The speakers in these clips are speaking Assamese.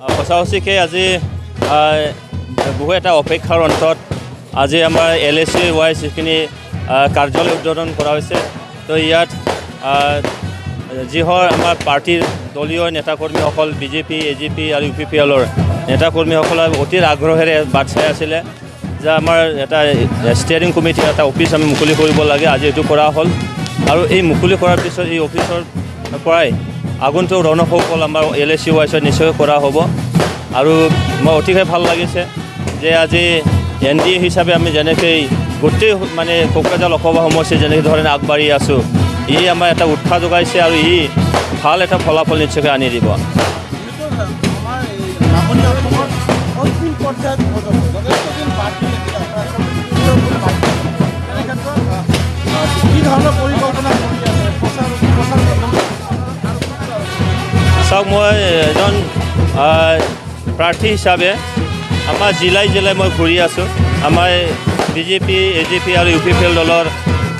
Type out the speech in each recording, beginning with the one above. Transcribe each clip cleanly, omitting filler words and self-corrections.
সঁচাসচিকৈ আজি বহু এটা অপেক্ষাৰ অন্তত আজি আমাৰ LACY যিখিনি কাৰ্যালয় উদ্বোধন কৰা হৈছে। তো ইয়াত যিহৰ আমাৰ পাৰ্টিৰ দলীয় নেতাকৰ্মীসকল BJP, AGP আৰু UPPLৰ নেতাকৰ্মীসকলে অতি আগ্ৰহেৰে বাট চাই আছিলে যে আমাৰ এটা ষ্টিয়াৰিং কমিটিৰ এটা অফিচ আমি মুকলি কৰিব লাগে। আজি এইটো কৰা হ'ল আৰু এই মুকলি কৰাৰ পিছত এই অফিচৰ পৰাই আগন্তুক ৰণসকল আমাৰ LACY নিশ্চয় কৰা হ'ব। আৰু মই অতিকৈ ভাল লাগিছে যে আজি NDA হিচাপে আমি যেনেকৈ গোটেই মানে কোকৰাঝাৰ লোকসভা সমষ্টি যেনেকৈ ধৰণে আগবাঢ়ি আছোঁ, ই আমাৰ এটা উৎসাহ যোগাইছে আৰু ই ভাল এটা ফলাফল নিশ্চয়কৈ আনি দিব। চাওক, মই এজন প্ৰাৰ্থী হিচাপে আমাৰ জিলাই মই ঘূৰি আছোঁ। আমাৰ BJP, AGP আৰু UPPL দলৰ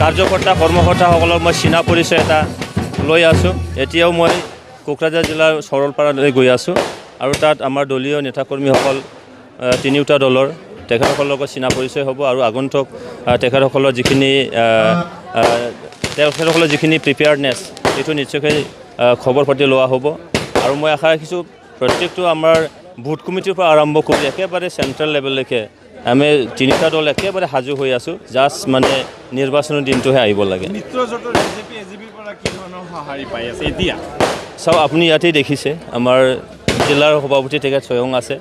কাৰ্যকৰ্তা কৰ্মকৰ্তাসকলৰ মই চিনা পৰিচয় এটা লৈ আছোঁ। এতিয়াও মই কোকৰাঝাৰ জিলাৰ সৰলপাৰালৈ গৈ আছোঁ আৰু তাত আমাৰ দলীয় নেতাকৰ্মীসকল তিনিওটা দলৰ তেখেতসকলৰ লগত চিনা পৰিচয় হ'ব আৰু আগন্তুক তেখেতসকলৰ যিখিনি প্ৰিপেয়াৰ্ডনেছ সেইটো নিশ্চয়কৈ খবৰ পাতি লোৱা হ'ব। আৰু মই আশা ৰাখিছোঁ প্ৰত্যেকটো আমাৰ বুথ কমিটিৰ পৰা আৰম্ভ কৰি একেবাৰে চেণ্ট্ৰেল লেভেললৈকে আমি তিনিটা দল একেবাৰে সাজু হৈ আছোঁ। জাষ্ট মানে নিৰ্বাচনৰ দিনটোহে আহিব লাগে। চাওক, আপুনি ইয়াতেই দেখিছে আমাৰ জিলাৰ সভাপতি তেখেত স্বয়ং আছে,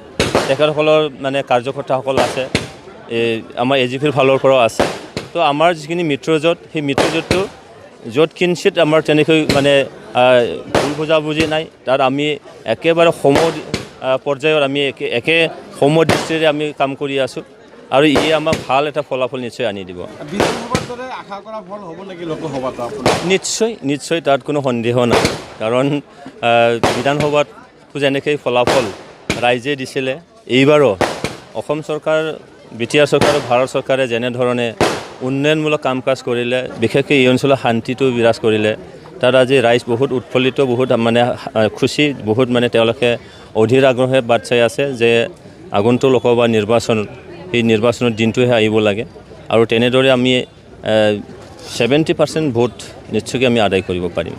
তেখেতসকলৰ মানে কাৰ্যকৰ্তাসকল আছে, আমাৰ AGPৰ ফালৰ পৰাও আছে। তো আমাৰ যিখিনি মিত্ৰজোঁট, সেই মিত্ৰজোঁটটো য'ত কিঞ্চিত আমাৰ তেনেকৈ মানে ভুল বুজাবুজি নাই, তাত আমি একেবাৰে পৰ্যায়ত আমি একে সমদৃষ্টিৰে আমি কাম কৰি আছোঁ আৰু ই আমাক ভাল এটা ফলাফল নিশ্চয় আনি দিব। নিশ্চয় তাত কোনো সন্দেহ নাই, কাৰণ বিধানসভাত যেনেকৈ ফলাফল ৰাইজে দিছিলে, এইবাৰো অসম চৰকাৰ, BTR চৰকাৰ আৰু ভাৰত চৰকাৰে যেনেধৰণে উন্নয়নমূলক কাম কাজ কৰিলে, বিশেষকৈ এই অঞ্চলৰ শান্তিটো বিৰাজ কৰিলে, তাত আজি ৰাইজ বহুত উৎফুল্লিত, বহুত মানে খুচি, বহুত মানে তেওঁলোকে অধীৰ আগ্ৰহে বাট চাই আছে যে আগন্তুক লোকসভা নিৰ্বাচন, সেই নিৰ্বাচনৰ দিনটোহে আহিব লাগে আৰু তেনেদৰে আমি 70% ভোট নিশ্চয়কৈ আমি আদায় কৰিব পাৰিম।